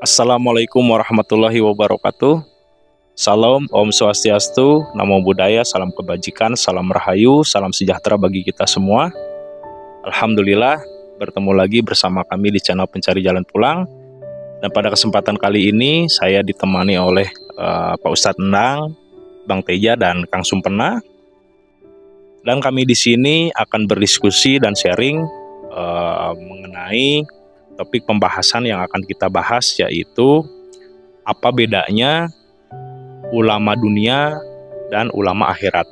Assalamualaikum warahmatullahi wabarakatuh. Salam, Om Swastiastu, Namo Buddhaya, salam kebajikan, salam rahayu, salam sejahtera bagi kita semua. Alhamdulillah, bertemu lagi bersama kami di channel Pencari Jalan Pulang. Dan pada kesempatan kali ini, saya ditemani oleh Pak Ustadz Endang, Bang Teja, dan Kang Sumpena. Dan kami di sini akan berdiskusi dan sharing mengenai topik pembahasan yang akan kita bahas, yaitu apa bedanya ulama dunia dan ulama akhirat.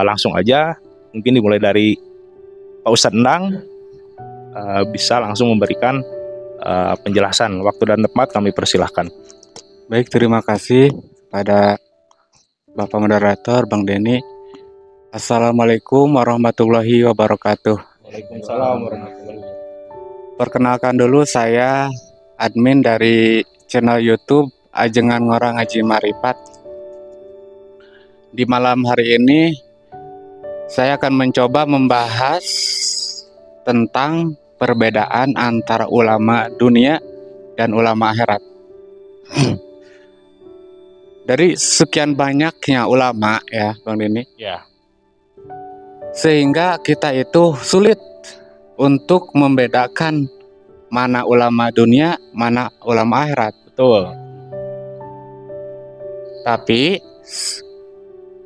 Langsung aja, mungkin dimulai dari Pak Ustadz Endang, bisa langsung memberikan penjelasan. Waktu dan tempat kami persilahkan. Baik, terima kasih pada Bapak Moderator, Bang Denny. Assalamualaikum warahmatullahi wabarakatuh. Waalaikumsalam warahmatullahi wabarakatuh. Perkenalkan dulu, saya admin dari channel YouTube Ajengan Ngorang Ngaji Marifat. Di malam hari ini saya akan mencoba membahas tentang perbedaan antara ulama dunia dan ulama akhirat. Dari sekian banyaknya ulama, ya Bang Denny, Ya, sehingga kita itu sulit untuk membedakan mana ulama dunia, mana ulama akhirat. betul. Tapi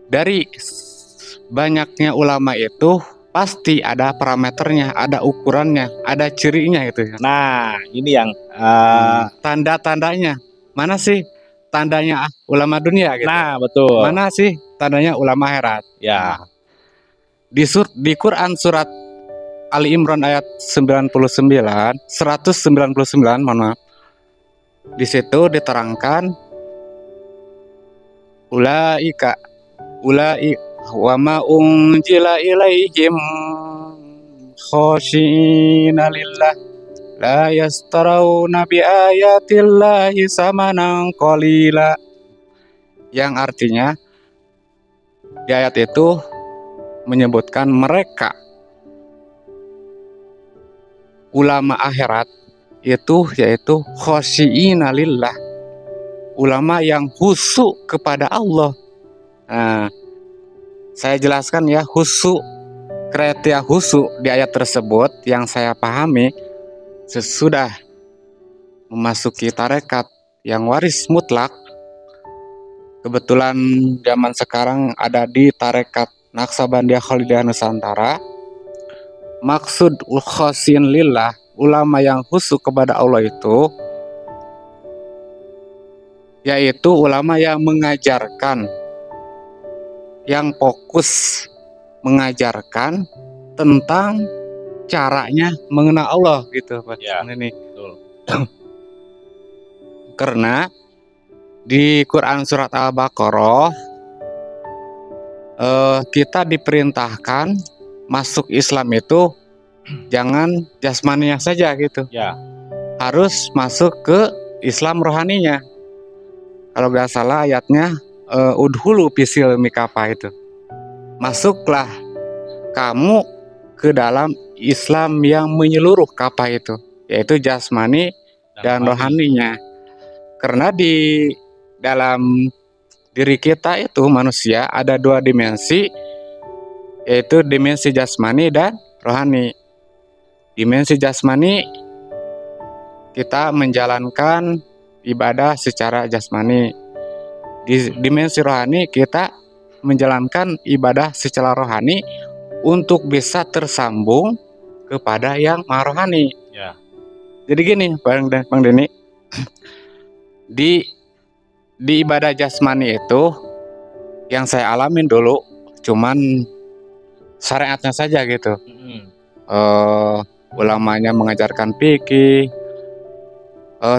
dari banyaknya ulama itu pasti ada parameternya, ada ukurannya, ada cirinya gitu. Nah, ini yang Tanda-tandanya. Mana sih tandanya ulama dunia gitu? nah, betul. Mana sih tandanya ulama akhirat? Ya, Di Quran surat Ali Imran ayat 199, mohon maaf. Di situ diterangkan ulai wa ma unjila ilaihim khashina lillah la yastarawna bi ayatillahi samanan qalila. Yang artinya di ayat itu menyebutkan mereka ulama akhirat itu yaitu khosyiina lillah, ulama yang khusyuk kepada Allah. Nah, saya jelaskan ya, khusyuk, kriteria khusyuk di ayat tersebut yang saya pahami sesudah memasuki tarekat yang waris mutlak. Kebetulan zaman sekarang ada di tarekat Naksabandia Khalidiyah Nusantara. Maksud khosyin lillah, ulama yang khusyuk kepada Allah itu yaitu ulama yang mengajarkan, yang fokus mengajarkan tentang caranya mengenal Allah gitu, Pak. Ya, Ini betul. karena di Quran surat Al-Baqarah kita diperintahkan masuk Islam itu jangan jasmaninya saja gitu, Ya, harus masuk ke Islam rohaninya. Kalau nggak salah ayatnya udhulu fisil mikapa itu, masuklah kamu ke dalam Islam yang menyeluruh kapa itu, yaitu jasmani dan rohaninya. Karena di dalam diri kita itu manusia ada dua dimensi, yaitu dimensi jasmani dan rohani. Dimensi jasmani kita menjalankan ibadah secara jasmani. Di dimensi rohani kita menjalankan ibadah secara rohani untuk bisa tersambung kepada yang maha rohani. ya, Jadi gini, Bang Denny, di ibadah jasmani itu yang saya alamin dulu cuman syariatnya saja gitu. Ulamanya mengajarkan fikih,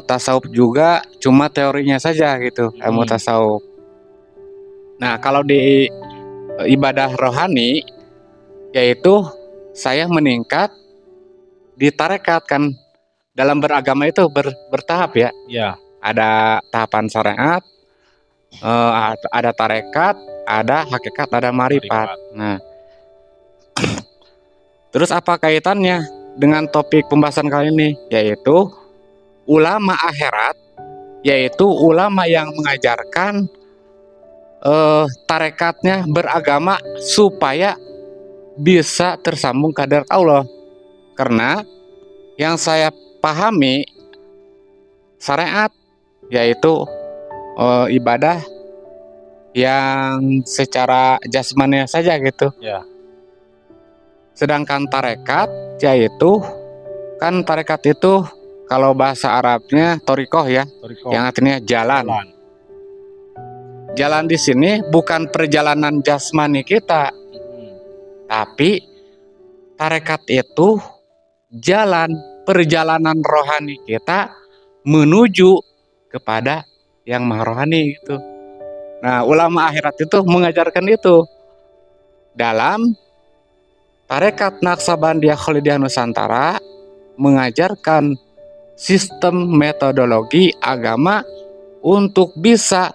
tasawuf juga cuma teorinya saja gitu, ilmu tasawuf. Nah, kalau di ibadah rohani yaitu saya meningkat di tarekat, kan dalam beragama itu bertahap ya. ya, Ada tahapan syariat, ada tarekat, ada hakikat, ada marifat. Nah, terus apa kaitannya dengan topik pembahasan kali ini? Yaitu ulama akhirat, yaitu ulama yang mengajarkan tarekatnya beragama supaya bisa tersambung ke hadirat Allah. Karena yang saya pahami syariat yaitu ibadah yang secara jasmani saja gitu. Ya. Sedangkan tarekat yaitu kan tarekat itu kalau bahasa Arabnya torikoh ya, yang artinya jalan. Jalan di sini bukan perjalanan jasmani kita, tapi tarekat itu jalan perjalanan rohani kita menuju kepada yang maha rohani gitu. Nah, ulama akhirat itu mengajarkan itu dalam tarekat Naksabandiyah Khalidiyah Nusantara, mengajarkan sistem metodologi agama untuk bisa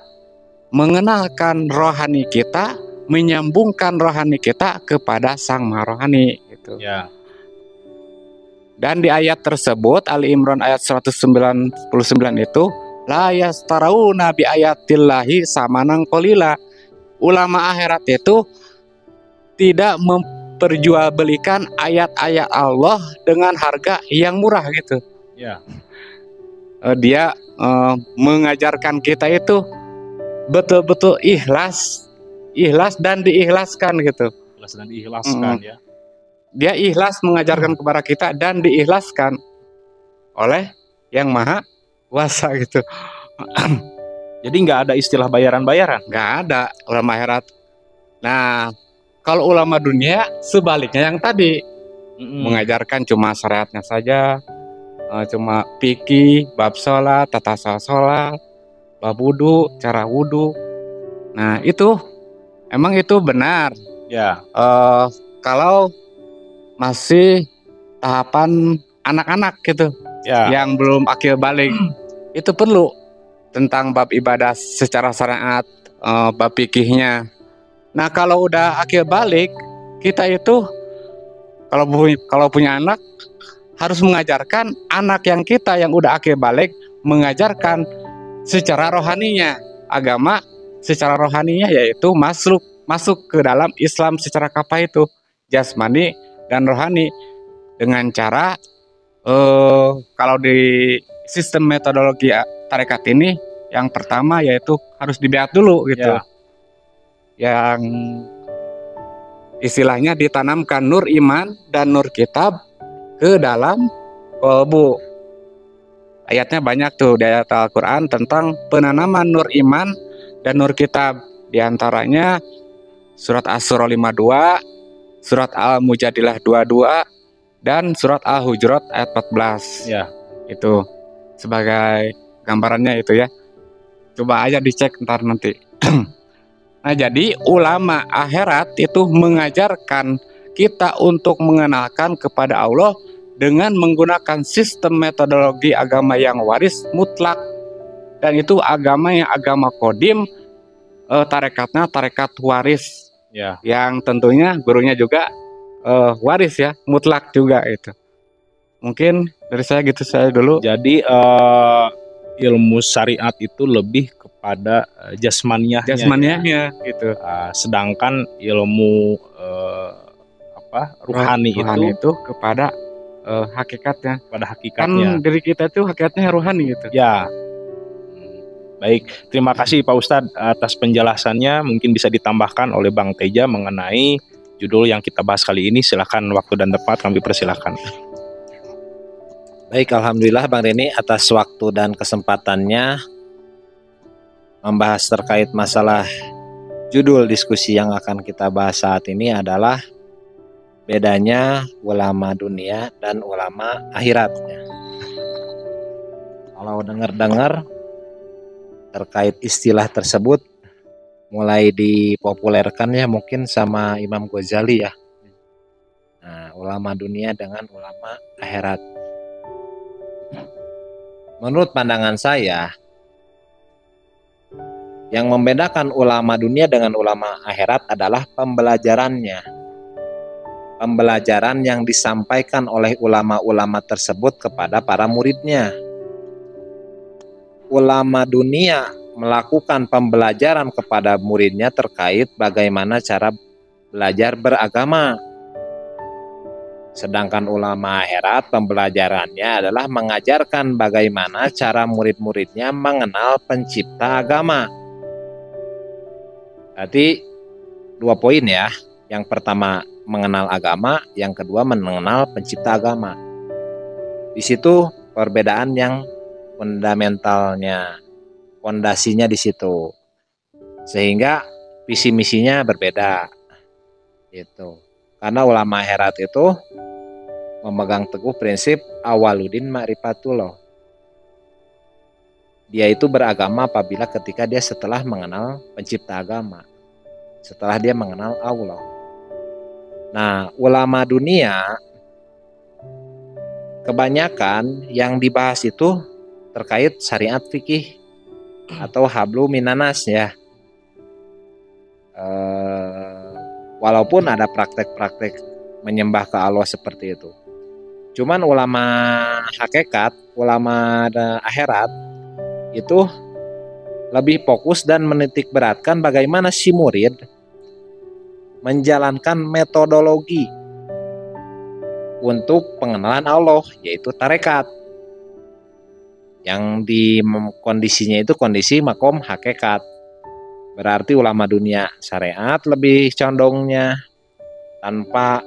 mengenalkan rohani kita, menyambungkan rohani kita kepada Sang Maha Rohani gitu. Ya. Dan di ayat tersebut Ali Imran ayat 199 itu la yastarauna bi ayatillahi samanan qalila. Ulama akhirat itu tidak memperjualbelikan ayat-ayat Allah dengan harga yang murah gitu. Ya. Dia mengajarkan kita itu betul-betul ikhlas dan diikhlaskan gitu. Ikhlas dan diikhlaskan ya. Dia ikhlas mengajarkan kepada kita dan diikhlaskan oleh yang maha kuasa gitu. Jadi nggak ada istilah bayaran-bayaran. Nggak ada ulama akhirat. Nah, kalau ulama dunia sebaliknya yang tadi mengajarkan cuma syariatnya saja, cuma fikih, bab sholat, tata sholat, bab wudu, cara wudu. Nah itu emang itu benar. Ya. Kalau masih tahapan anak-anak gitu, Ya. yang belum akil balik, itu perlu tentang bab ibadah secara syariat, bab fikihnya. Nah kalau udah akil balik, kita itu kalau punya anak harus mengajarkan anak yang kita yang udah akil balik, mengajarkan secara rohaninya agama, secara rohaninya yaitu masuk ke dalam Islam secara kapa itu jasmani dan rohani dengan cara kalau di sistem metodologi tarekat ini yang pertama yaitu harus dibiat dulu gitu. Ya. Yang istilahnya ditanamkan nur iman dan nur kitab ke dalam kolbu. Ayatnya banyak tuh di ayat Al-Quran tentang penanaman nur iman dan nur kitab. Di antaranya surat As-Surah 52, surat Al-Mujadilah 22, dan surat Al-Hujurat ayat 14. Ya. Itu sebagai gambarannya itu ya. Coba aja dicek ntar nanti. Nah jadi ulama akhirat itu mengajarkan kita untuk mengenalkan kepada Allah dengan menggunakan sistem metodologi agama yang waris mutlak, dan itu agama yang agama kodim, tarekatnya tarekat waris Ya. yang tentunya gurunya juga waris ya, mutlak juga itu. Mungkin dari saya gitu saya dulu. Jadi ilmu syariat itu lebih kepada jasmaniahnya gitu. Sedangkan ilmu rohani itu kepada hakikatnya. Pada hakikatnya. Kan diri kita itu hakikatnya rohani gitu. Ya. Baik, terima kasih Pak Ustadz atas penjelasannya. Mungkin bisa ditambahkan oleh Bang Teja mengenai judul yang kita bahas kali ini. Silakan, waktu dan tempat kami persilakan. Baik, alhamdulillah Bang Reni atas waktu dan kesempatannya membahas terkait masalah judul diskusi yang akan kita bahas saat ini adalah bedanya ulama dunia dan ulama akhirat. Kalau dengar-dengar terkait istilah tersebut mulai dipopulerkan ya mungkin sama Imam Ghazali ya. Nah, ulama dunia dengan ulama akhirat. Menurut pandangan saya, yang membedakan ulama dunia dengan ulama akhirat adalah pembelajarannya. Pembelajaran yang disampaikan oleh ulama-ulama tersebut kepada para muridnya. ulama dunia melakukan pembelajaran kepada muridnya terkait bagaimana cara belajar beragama. Sedangkan ulama akhirat pembelajarannya adalah mengajarkan bagaimana cara murid-muridnya mengenal pencipta agama. Berarti 2 poin ya. Yang pertama mengenal agama, yang kedua mengenal pencipta agama. Di situ perbedaan yang fundamentalnya, fondasinya di situ. Sehingga visi misinya berbeda. Gitu. Karena ulama akhirat itu memegang teguh prinsip awaludin ma'rifatullah. Dia itu beragama apabila ketika dia setelah mengenal pencipta agama. Setelah dia mengenal Allah. Nah, ulama dunia kebanyakan yang dibahas itu terkait syariat fikih atau hablu minanas ya. Walaupun ada praktek-praktek menyembah ke Allah seperti itu. Cuman ulama hakikat, ulama akhirat itu lebih fokus dan menitik beratkan bagaimana si murid menjalankan metodologi untuk pengenalan Allah, yaitu tarekat. Yang di kondisinya itu kondisi makom hakikat. Berarti ulama dunia syariat lebih condongnya tanpa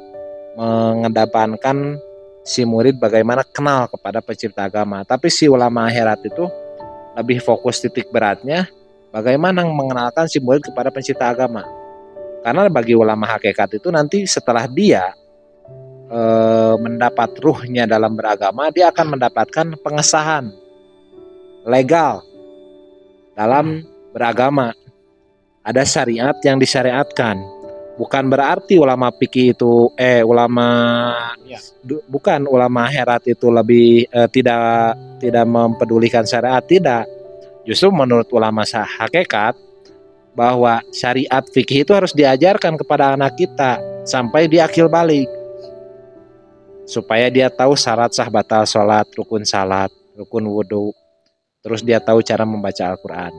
mengedepankan si murid bagaimana kenal kepada pencipta agama. Tapi si ulama akhirat itu lebih fokus titik beratnya bagaimana mengenalkan si murid kepada pencipta agama. Karena bagi ulama hakikat itu nanti setelah dia mendapat ruhnya dalam beragama, dia akan mendapatkan pengesahan legal dalam beragama. Ada syariat yang disyariatkan. Bukan berarti ulama fikih itu bukan ulama akhirat itu lebih tidak mempedulikan syariat, tidak. Justru menurut ulama hakikat bahwa syariat fikih itu harus diajarkan kepada anak kita sampai di akil balik. Supaya dia tahu syarat sah batal sholat, rukun salat, rukun wudhu. Terus dia tahu cara membaca Al-Quran.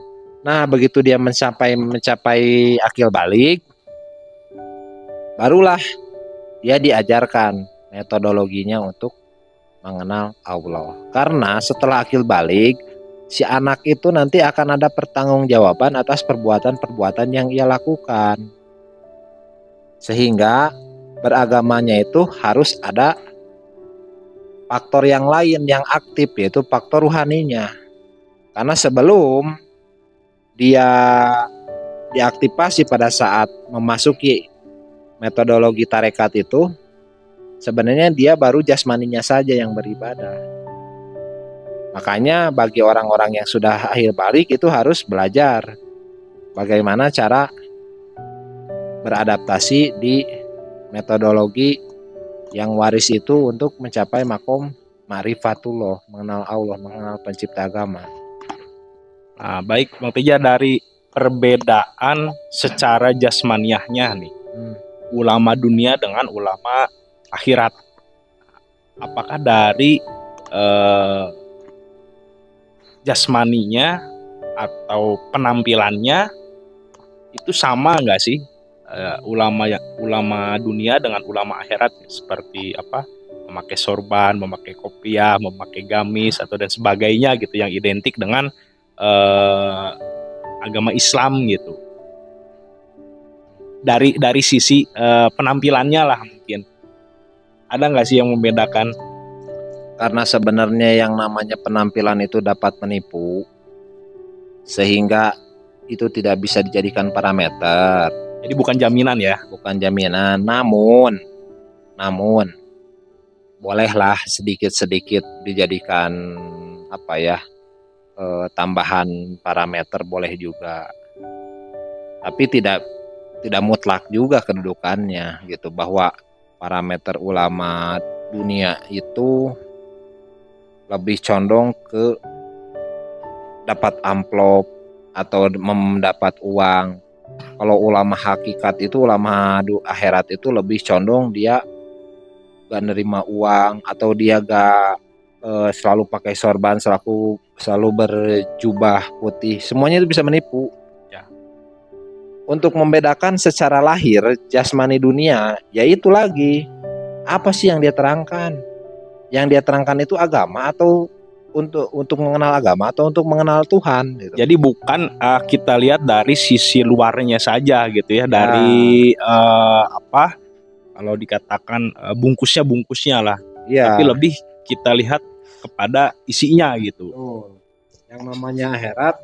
Nah, begitu dia mencapai akil balik, barulah dia diajarkan metodologinya untuk mengenal Allah. Karena setelah akil balik, si anak itu nanti akan ada pertanggungjawaban atas perbuatan-perbuatan yang ia lakukan. Sehingga beragamanya itu harus ada faktor yang lain yang aktif, yaitu faktor ruhaninya. Karena sebelum dia diaktifasi pada saat memasuki metodologi tarekat itu, sebenarnya dia baru jasmaninya saja yang beribadah. Makanya bagi orang-orang yang sudah akhir balik itu harus belajar bagaimana cara beradaptasi di metodologi yang waris itu untuk mencapai makom ma'rifatullah, mengenal Allah, mengenal pencipta agama. Nah, baik Bang Teja, dari perbedaan secara jasmaniahnya nih, ulama dunia dengan ulama akhirat, apakah dari jasmaninya atau penampilannya itu sama nggak sih ulama dunia dengan ulama akhirat, seperti apa, memakai sorban, memakai kopiah, memakai gamis atau dan sebagainya gitu yang identik dengan agama Islam gitu. Dari sisi penampilannya lah mungkin ada nggak sih yang membedakan? Karena sebenarnya yang namanya penampilan itu dapat menipu, sehingga itu tidak bisa dijadikan parameter. Jadi bukan jaminan ya? Bukan jaminan, namun bolehlah sedikit-sedikit dijadikan tambahan parameter, boleh juga. Tapi tidak mutlak juga kedudukannya gitu, bahwa parameter ulama dunia itu lebih condong ke dapat amplop atau mendapat uang. Kalau ulama hakikat itu, ulama akhirat itu lebih condong dia gak nerima uang atau dia gak selalu pakai sorban, selalu berjubah putih, semuanya itu bisa menipu. Ya. Untuk membedakan secara lahir jasmani dunia, yaitu lagi apa sih yang dia terangkan? Yang dia terangkan itu agama atau untuk mengenal agama atau untuk mengenal Tuhan gitu. Jadi bukan kita lihat dari sisi luarnya saja gitu ya, dari apa kalau dikatakan bungkusnya lah, tapi Iya. lebih kita lihat kepada isinya gitu. Yang namanya akhirat,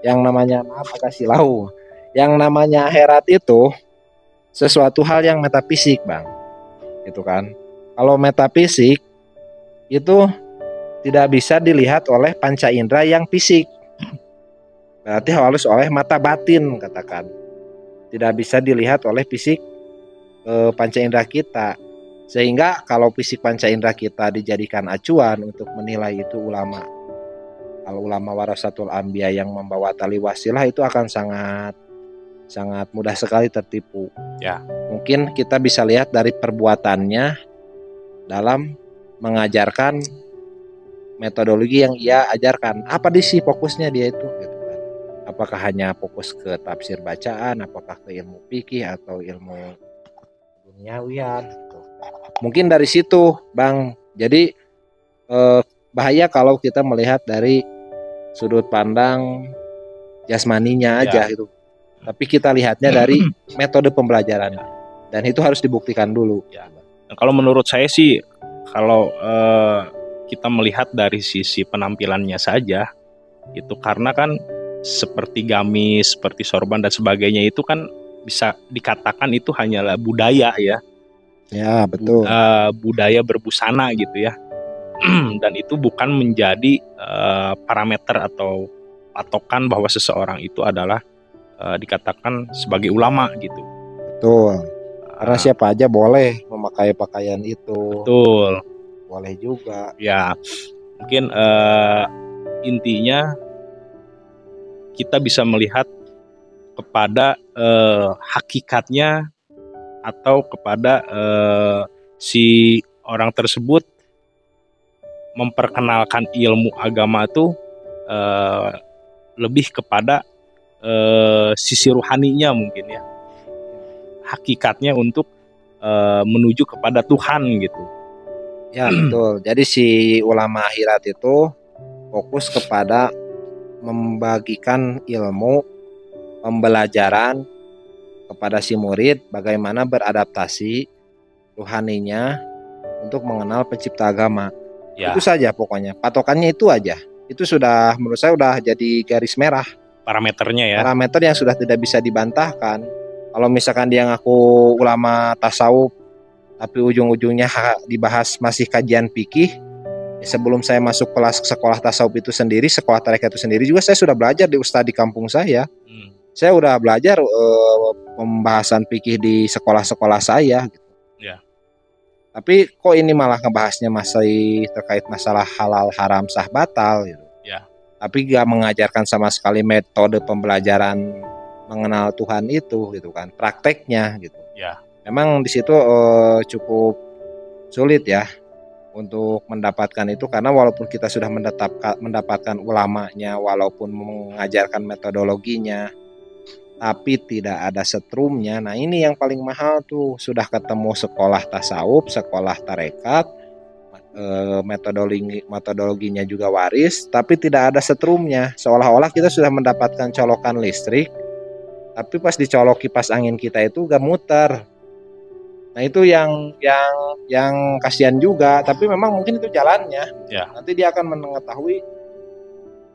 yang namanya maaf agak silau. Yang namanya akhirat itu sesuatu hal yang metafisik, Bang. Gitu kan. Kalau metafisik itu tidak bisa dilihat oleh panca indera yang fisik. Berarti harus oleh mata batin, katakan. Tidak bisa dilihat oleh fisik panca indera kita. Sehingga kalau fisik panca indera kita dijadikan acuan untuk menilai itu ulama, kalau ulama warasatul anbiya yang membawa tali wasilah, itu akan sangat mudah sekali tertipu. Ya. Mungkin kita bisa lihat dari perbuatannya dalam mengajarkan metodologi yang ia ajarkan. Apa sih fokusnya dia itu gitu kan. Apakah hanya fokus ke tafsir bacaan, apakah ke ilmu fikih atau ilmu duniawian gitu. Mungkin dari situ, Bang. Jadi bahaya kalau kita melihat dari sudut pandang jasmaninya aja gitu. Tapi kita lihatnya dari metode pembelajaran. Dan itu harus dibuktikan dulu. Ya. Nah, kalau menurut saya sih, kalau kita melihat dari sisi penampilannya saja, itu karena kan seperti gamis, seperti sorban dan sebagainya itu kan bisa dikatakan itu hanyalah budaya ya. Ya, betul. Budaya berbusana gitu ya. Dan itu bukan menjadi parameter atau patokan bahwa seseorang itu adalah dikatakan sebagai ulama gitu. Betul. Karena siapa aja boleh memakai pakaian itu. Betul. Boleh juga. Ya, mungkin intinya kita bisa melihat kepada hakikatnya atau kepada si orang tersebut memperkenalkan ilmu agama itu lebih kepada sisi ruhaninya mungkin ya, hakikatnya untuk menuju kepada Tuhan gitu. Ya betul. Jadi si ulama akhirat itu fokus kepada membagikan ilmu pembelajaran kepada si murid bagaimana beradaptasi ruhaninya untuk mengenal pencipta agama. Ya. Itu saja pokoknya. Patokannya itu aja. Itu sudah menurut saya sudah jadi garis merah. Parameternya ya. Parameter yang sudah tidak bisa dibantahkan. Kalau misalkan dia ngaku ulama tasawuf tapi ujung-ujungnya dibahas masih kajian fikih. Sebelum saya masuk kelas sekolah tasawuf itu sendiri, sekolah tarekat itu sendiri juga saya sudah belajar di ustadz di kampung saya. Saya udah belajar pembahasan fikih di sekolah-sekolah saya gitu. Ya. Tapi kok ini malah ngebahasnya masih terkait masalah halal haram sah batal gitu. Ya. Tapi gak mengajarkan sama sekali metode pembelajaran mengenal Tuhan itu gitu kan, prakteknya gitu. Ya. Memang di situ cukup sulit ya untuk mendapatkan itu, karena walaupun kita sudah mendapatkan ulamanya, walaupun mengajarkan metodologinya, tapi tidak ada setrumnya. Nah ini yang paling mahal tuh, sudah ketemu sekolah tasawuf, sekolah tarekat, metodologinya juga waris, tapi tidak ada setrumnya. Seolah-olah kita sudah mendapatkan colokan listrik, tapi pas dicolok kipas angin kita itu gak muter. Nah itu yang kasihan juga, tapi memang mungkin itu jalannya. Ya. Nanti dia akan mengetahui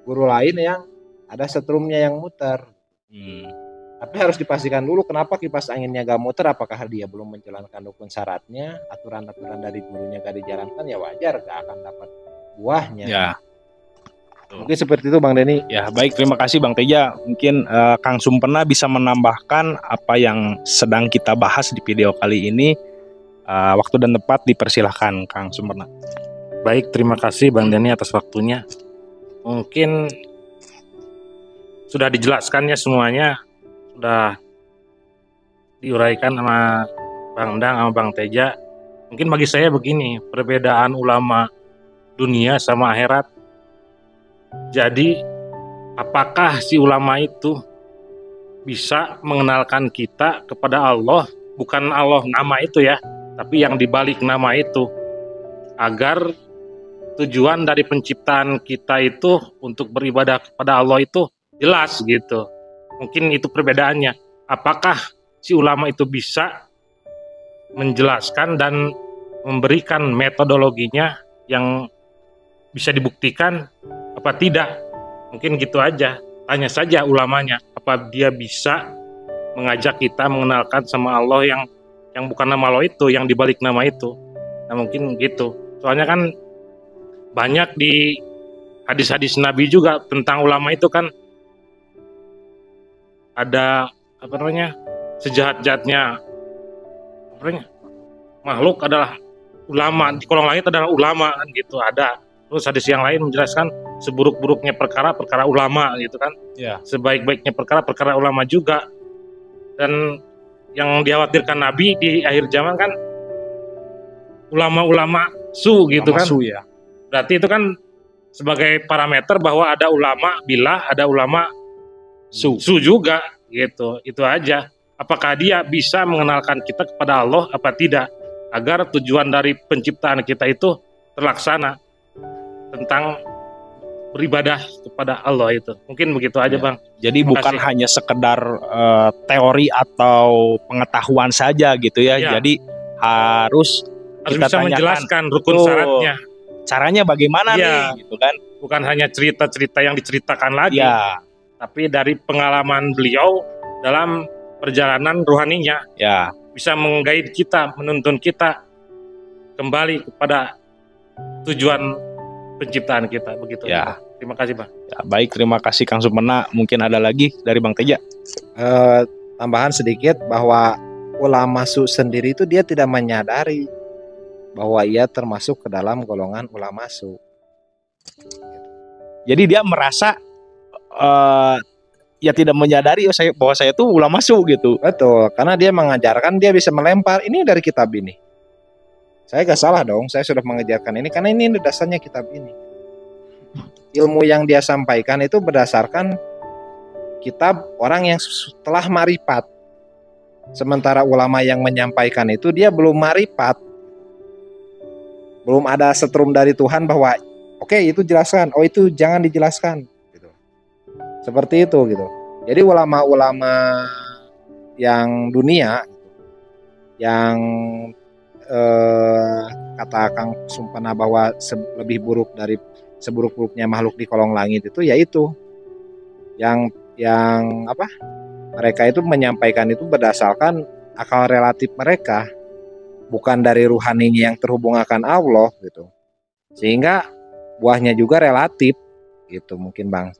guru lain yang ada setrumnya yang muter. Tapi harus dipastikan dulu kenapa kipas anginnya gak muter, apakah dia belum menjalankan rukun syaratnya, aturan-aturan dari gurunya gak dijalankan, ya wajar gak akan dapat buahnya. Ya. Mungkin seperti itu Bang Denny. Ya baik, terima kasih Bang Teja. Mungkin Kang Sumpena bisa menambahkan apa yang sedang kita bahas di video kali ini. Waktu dan tempat dipersilahkan Kang Sumpena. Baik, terima kasih Bang Denny atas waktunya. Mungkin sudah dijelaskan ya semuanya, sudah diuraikan sama Bang Dang sama Bang Teja. Mungkin bagi saya begini, perbedaan ulama dunia sama akhirat. Jadi apakah si ulama itu bisa mengenalkan kita kepada Allah, bukan Allah nama itu ya, tapi yang dibalik nama itu, agar tujuan dari penciptaan kita itu untuk beribadah kepada Allah itu jelas gitu. Mungkin itu perbedaannya. Apakah si ulama itu bisa menjelaskan dan memberikan metodologinya yang bisa dibuktikan apa tidak? Mungkin gitu aja. Tanya saja ulamanya, apa dia bisa mengajak kita mengenalkan sama Allah yang bukan nama Allah itu, yang dibalik nama itu. Nah, mungkin gitu. Soalnya kan banyak di hadis-hadis Nabi juga tentang ulama itu kan ada apa namanya, sejahat-jahatnya apa namanya, makhluk adalah ulama, di kolong langit adalah ulama kan gitu, ada. Terus hadis yang lain menjelaskan seburuk-buruknya perkara ulama gitu kan. Ya. Sebaik-baiknya perkara ulama juga. Dan yang dikhawatirkan Nabi di akhir zaman kan ulama-ulama gitu kan. Ya. Berarti itu kan sebagai parameter bahwa ada ulama billah, ada ulama su juga gitu. Itu aja. Apakah dia bisa mengenalkan kita kepada Allah apa tidak, agar tujuan dari penciptaan kita itu terlaksana tentang beribadah kepada Allah itu. Mungkin begitu aja, Bang. Jadi bukan hanya sekedar teori atau pengetahuan saja gitu ya. Ya. Jadi harus kita bisa tanyakan, menjelaskan rukun syaratnya. Caranya bagaimana Ya. nih gitu kan. Bukan hanya cerita-cerita yang diceritakan lagi. Ya. Tapi dari pengalaman beliau dalam perjalanan rohaninya. Ya. Bisa mengguide kita, menuntun kita kembali kepada tujuan penciptaan kita, begitu. Ya. Terima kasih, Bang. Ya, baik, terima kasih Kang Supena. Mungkin ada lagi dari Bang Teja. Tambahan sedikit bahwa ulama su sendiri itu dia tidak menyadari bahwa ia termasuk ke dalam golongan ulama su. Jadi dia merasa ya tidak menyadari bahwa saya tuh ulama su gitu. Betul, karena dia mengajarkan, dia bisa melempar ini dari kitab ini. Saya gak salah dong, saya sudah mengajarkan ini karena ini dasarnya kitab ini. Ilmu yang dia sampaikan itu berdasarkan kitab orang yang telah marifat. Sementara ulama yang menyampaikan itu dia belum marifat. Belum ada setrum dari Tuhan bahwa oke, itu jelaskan, oh itu jangan dijelaskan gitu. Seperti itu gitu. Jadi ulama-ulama yang dunia yang kata Kang Sumpana bahwa lebih buruk dari seburuk-buruknya makhluk di kolong langit itu, yaitu yang apa, mereka itu menyampaikan itu berdasarkan akal relatif mereka, bukan dari ruhaninya yang terhubung akan Allah gitu, sehingga buahnya juga relatif gitu mungkin, Bang.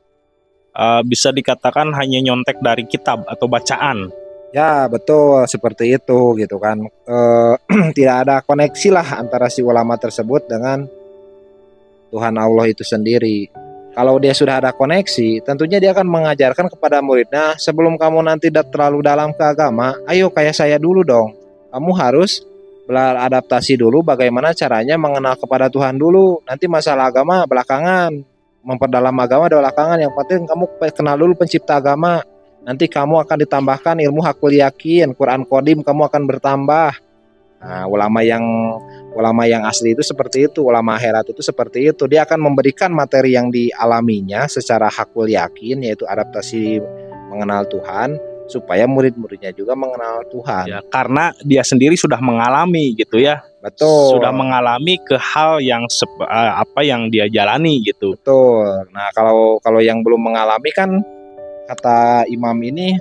Bisa dikatakan hanya nyontek dari kitab atau bacaan. Ya betul, seperti itu gitu kan. Tidak ada koneksi lah antara si ulama tersebut dengan Tuhan Allah itu sendiri. Kalau dia sudah ada koneksi, tentunya dia akan mengajarkan kepada muridnya, sebelum kamu nanti terlalu dalam ke agama, ayo kayak saya dulu dong. Kamu harus beradaptasi dulu bagaimana caranya mengenal kepada Tuhan dulu. Nanti masalah agama belakangan, memperdalam agama belakangan. Yang penting kamu kenal dulu pencipta agama. Nanti kamu akan ditambahkan ilmu hakul yakin, Quran Qadim kamu akan bertambah. Nah, ulama yang asli itu seperti itu, ulama akhirat itu seperti itu. Dia akan memberikan materi yang dialaminya secara hakul yakin, yaitu adaptasi mengenal Tuhan, supaya murid-muridnya juga mengenal Tuhan. Ya, karena dia sendiri sudah mengalami gitu ya. Betul. Sudah mengalami ke hal yang apa yang dia jalani gitu. Betul. Nah, kalau yang belum mengalami kan, kata imam ini,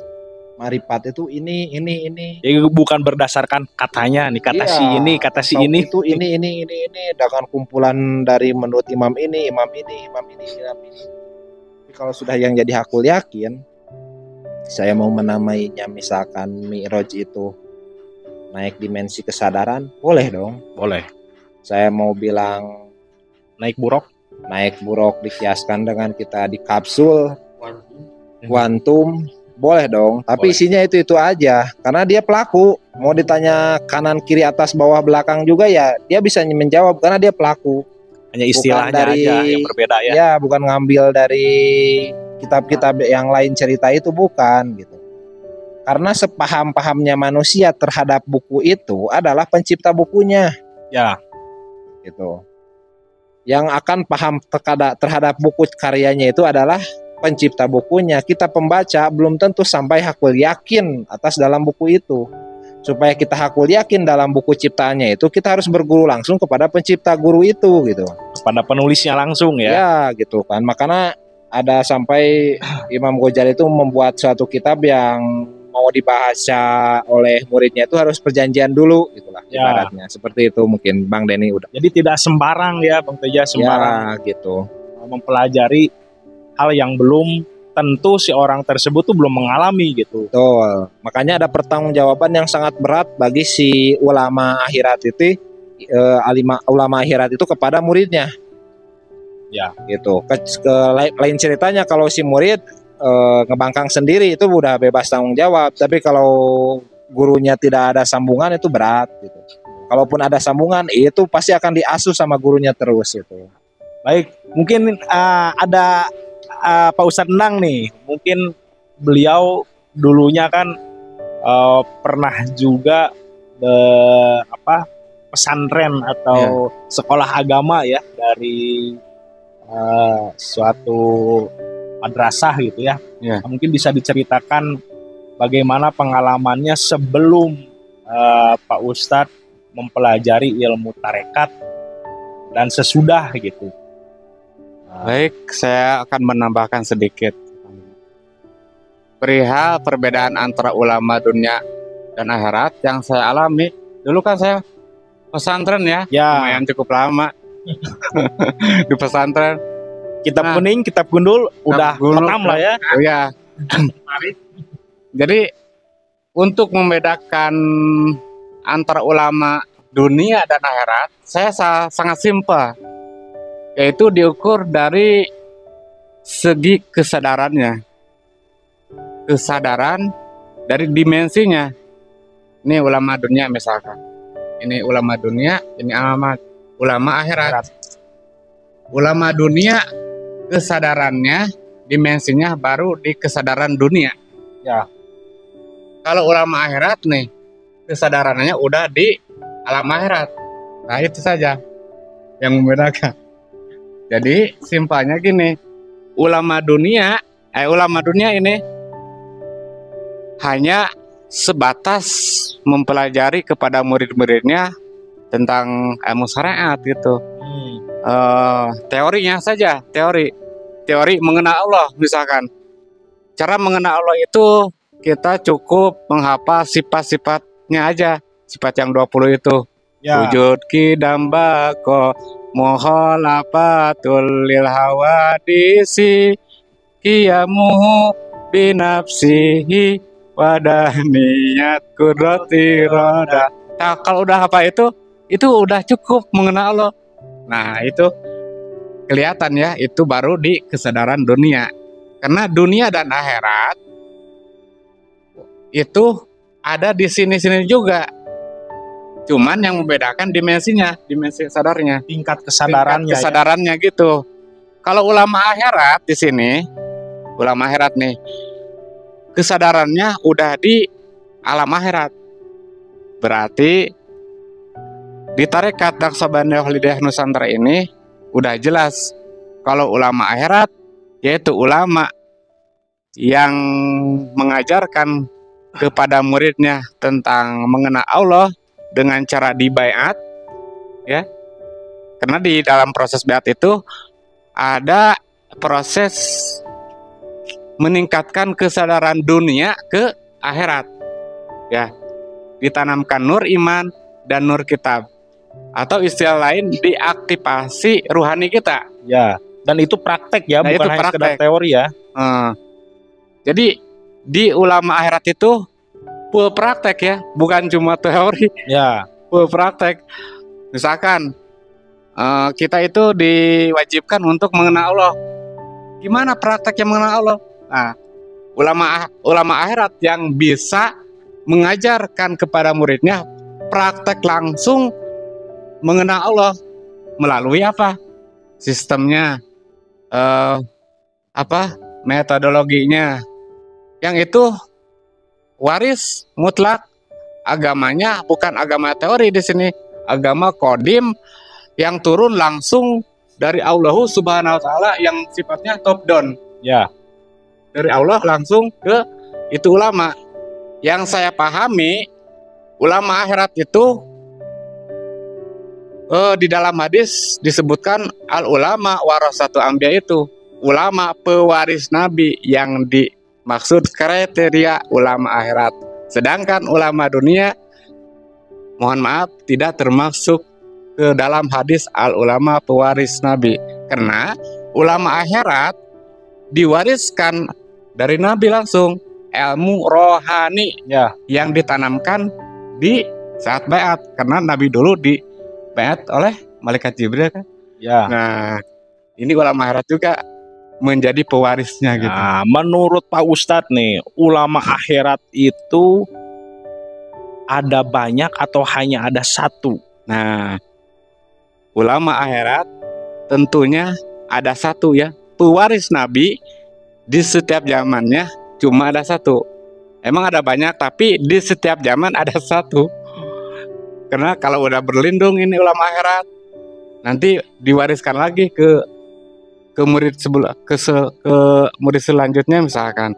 marifat itu ini. Ya, bukan berdasarkan katanya nih, kata Iya, si ini, kata si ini. Itu ini dengan kumpulan dari menurut imam ini. Tapi kalau sudah yang jadi hakul yakin, saya mau menamainya misalkan Mi'raj itu naik dimensi kesadaran, boleh dong. Boleh. Saya mau bilang Naik buruk. dikiaskan dengan kita di kapsul kuantum, boleh dong. Tapi Boleh. isinya itu aja, karena dia pelaku. Mau ditanya kanan kiri atas bawah belakang juga ya dia bisa menjawab karena dia pelaku. Hanya istilahnya dari- aja yang berbeda ya. Ya, bukan ngambil dari kitab-kitab yang lain cerita itu, bukan gitu. Karena sepaham-pahamnya manusia terhadap buku itu adalah pencipta bukunya. Ya. Gitu. Yang akan paham terhadap buku karyanya itu adalah pencipta bukunya. Kita pembaca belum tentu sampai hakul yakin atas dalam buku itu. Supaya kita hakul yakin dalam buku ciptaannya itu, kita harus berguru langsung kepada pencipta guru itu gitu. Kepada penulisnya langsung ya. Ya gitu kan. Makanya ada sampai Imam Ghazali itu membuat suatu kitab yang mau dibaca oleh muridnya itu harus perjanjian dulu gitulah Ya. ibaratnya. Seperti itu mungkin Bang Denny udah. Jadi tidak sembarang ya Bang Teja, sembarang Ya gitu. mempelajari hal yang belum tentu si orang tersebut tuh belum mengalami gitu. Betul. Makanya ada pertanggungjawaban yang sangat berat bagi si ulama akhirat itu, ulama akhirat itu kepada muridnya. Ya. Gitu. Lain ceritanya kalau si murid ngebangkang sendiri itu udah bebas tanggung jawab. Tapi kalau gurunya tidak ada sambungan itu berat gitu. Kalaupun ada sambungan itu pasti akan diasuh sama gurunya terus itu. Baik, mungkin ada Pak Ustadz Endang nih. Mungkin beliau dulunya kan pernah juga pesantren atau sekolah agama ya dari suatu madrasah gitu ya. Mungkin bisa diceritakan bagaimana pengalamannya sebelum Pak Ustadz mempelajari ilmu tarekat dan sesudah gitu. Baik, saya akan menambahkan sedikit perihal perbedaan antara ulama dunia dan akhirat yang saya alami. Dulu kan saya pesantren ya, lumayan cukup lama di pesantren. Kitab kuning, kitab gundul, udah pertama lah ya. Oh ya. Jadi untuk membedakan antara ulama dunia dan akhirat, saya sangat simpel, yaitu diukur dari segi kesadarannya, kesadaran dari dimensinya. Ini ulama dunia misalkan, ini ulama dunia, ini ulama akhirat. Ulama dunia kesadarannya, dimensinya baru di kesadaran dunia. Ya. Kalau ulama akhirat nih, kesadarannya udah di alam akhirat. Nah itu saja yang membedakan. Jadi simpelnya gini, ulama dunia ini hanya sebatas mempelajari kepada murid-muridnya tentang ilmu syariat gitu. Teorinya saja, teori mengenal Allah misalkan. Cara mengenal Allah itu kita cukup menghafal sifat-sifatnya aja, sifat yang 20 itu. Wujud kidam bako mukhalafatul lil hawadisi qiyamuhu binafsihi wadaniyat kudrati roda. Nah, kalau udah apa itu udah cukup mengenal Allah. Nah itu kelihatan ya, itu baru di kesadaran dunia. Karena dunia dan akhirat itu ada di sini-sini juga. Cuman yang membedakan dimensinya, dimensi sadarnya, tingkat kesadarannya. Kesadarannya ya. Gitu. Kalau ulama akhirat di sini, ulama akhirat nih, kesadarannya udah di alam akhirat. Berarti di tarekat Naqsabandiyah Khalidiyah Nusantara ini udah jelas kalau ulama akhirat yaitu ulama yang mengajarkan kepada muridnya tentang mengenal Allah dengan cara dibaiat, ya. Karena di dalam proses baiat itu ada proses meningkatkan kesadaran dunia ke akhirat, ya. Ditanamkan nur iman dan nur kitab. Atau istilah lain diaktifasi ruhani kita. Ya, dan itu praktek ya, bukan hanya sekedar teori ya. Jadi di ulama akhirat itu full praktek ya, bukan cuma teori. Ya, full praktek. Misalkan kita itu diwajibkan untuk mengenal Allah. Gimana prakteknya mengenal Allah? Nah, ulama akhirat yang bisa mengajarkan kepada muridnya praktek langsung mengenal Allah melalui apa? sistemnya, metodologinya, yang itu waris mutlak. Agamanya bukan agama teori di sini, agama kodim yang turun langsung dari Allah Subhanahu wa taala, yang sifatnya top down. Ya. Dari Allah langsung ke itu ulama. Yang saya pahami, ulama akhirat itu di dalam hadis disebutkan al ulama warasatul anbiya, itu ulama pewaris nabi yang dimaksud kriteria ulama akhirat. Sedangkan ulama dunia, mohon maaf, tidak termasuk ke dalam hadis al ulama pewaris nabi, karena ulama akhirat diwariskan dari nabi langsung, ilmu rohani yang ditanamkan di saat baiat, karena nabi dulu di baiat oleh malaikat Jibril kan. Nah, ini ulama akhirat juga menjadi pewarisnya gitu. Nah, menurut Pak Ustadz nih, ulama akhirat itu ada banyak atau hanya ada satu? Nah, ulama akhirat tentunya ada satu ya. Pewaris Nabi di setiap zamannya cuma ada satu. Emang ada banyak, tapi di setiap zaman ada satu. Karena kalau udah berlindung ini ulama akhirat, nanti diwariskan lagi ke murid murid selanjutnya misalkan.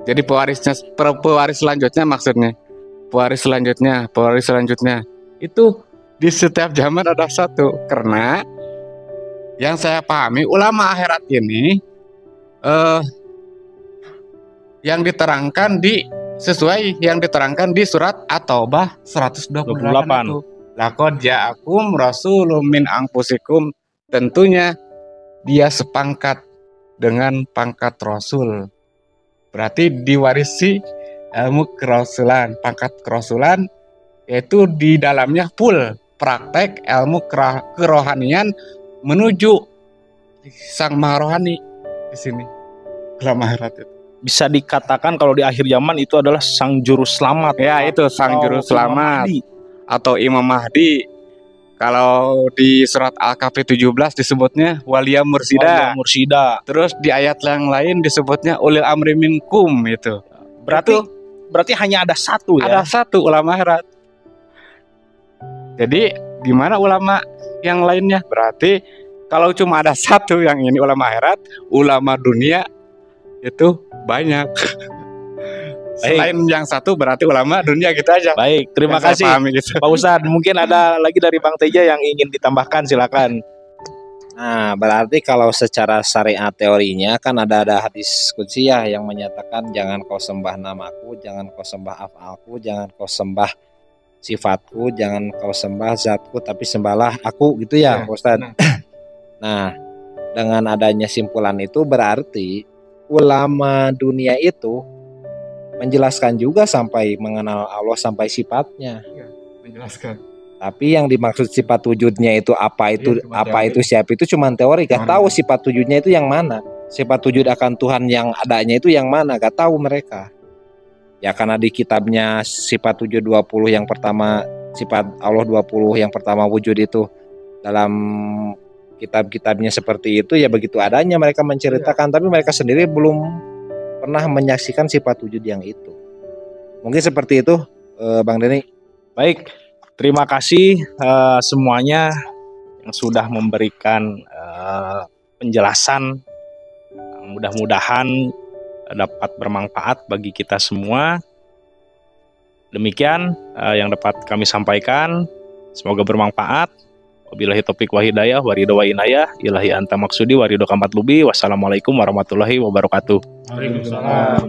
Jadi pewaris selanjutnya maksudnya. Pewaris selanjutnya itu di setiap zaman ada satu. Karena yang saya pahami ulama akhirat ini yang diterangkan sesuai yang diterangkan di surat At-Taubah 128 itu. Laqad ja'akum rasulun min anfusikum, tentunya dia sepangkat dengan pangkat rasul. Berarti diwarisi ilmu kerasulan, pangkat kerasulan, yaitu di dalamnya full praktek ilmu kerohanian menuju sang maha rohani di sini. Ulama akhirat itu Bisa dikatakan kalau di akhir zaman itu adalah sang juru selamat. Ya, itu sang juru selamat atau Imam Mahdi. Kalau di surat Al-Kahfi 17 disebutnya Walia Mursida. Terus di ayat yang lain disebutnya Ulil Amri Minkum itu. Berarti hanya ada satu ya? Ada satu ulama akhirat. Jadi gimana ulama yang lainnya? Berarti kalau cuma ada satu yang ini ulama akhirat, ulama dunia itu banyak. Selain yang satu berarti ulama dunia gitu aja. Baik, terima kasih gitu. Pak Ustadz, mungkin ada lagi dari Bang Teja yang ingin ditambahkan, silakan. Nah, berarti kalau secara syariat teorinya kan ada hadis kudsiyah yang menyatakan jangan kau sembah namaku, jangan kau sembah afalku, jangan kau sembah sifatku, jangan kau sembah zatku, tapi sembahlah aku, gitu ya, Pak Ustadz. Nah, dengan adanya simpulan itu berarti ulama dunia itu menjelaskan juga sampai mengenal Allah sampai sifatnya. Menjelaskan. Tapi yang dimaksud sifat wujudnya itu apa itu siapa itu cuma teori, gak tahu sifat wujudnya itu yang mana. Sifat wujud akan Tuhan yang adanya itu yang mana, gak tahu mereka. Ya karena di kitabnya sifat wujud 20 yang pertama, sifat Allah 20 yang pertama wujud itu dalam kitab-kitabnya seperti itu, ya begitu adanya mereka menceritakan, tapi mereka sendiri belum pernah menyaksikan sifat wujud yang itu. Mungkin seperti itu, Bang Denny. Baik, terima kasih semuanya yang sudah memberikan penjelasan. Mudah-mudahan dapat bermanfaat bagi kita semua. Demikian yang dapat kami sampaikan. Semoga bermanfaat. Wabillahi taufiq wa hidayah, waridho wa inayah, ilahi anta maksudi, waridho kamat lubi. Wassalamualaikum warahmatullahi wabarakatuh. Waalaikumsalam.